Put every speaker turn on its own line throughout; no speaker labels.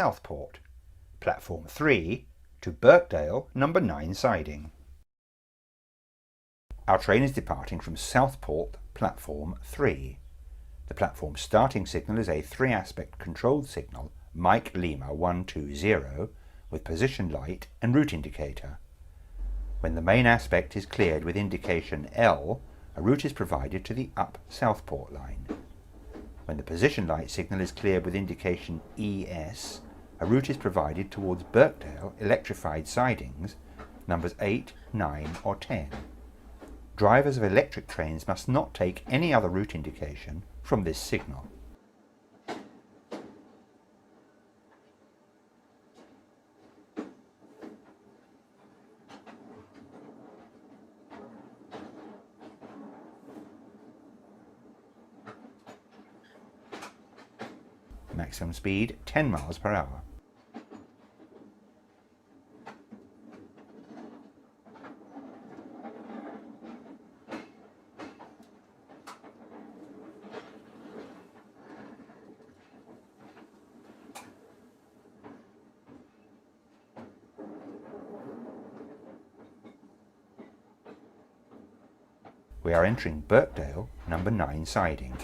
Southport Platform 3 to Birkdale number 9 Siding. Our train is departing from Southport Platform 3. The platform starting signal is a 3-aspect controlled signal Mike Lima 120 with position light and route indicator. When the main aspect is cleared with indication L, a route is provided to the up Southport line. When the position light signal is cleared with indication ES, a route is provided towards Birkdale electrified sidings, numbers 8, 9 or 10. Drivers of electric trains must not take any other route indication from this signal. Maximum speed 10 miles per hour. We are entering Birkdale number 9 Siding.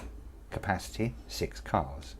Capacity 6 cars.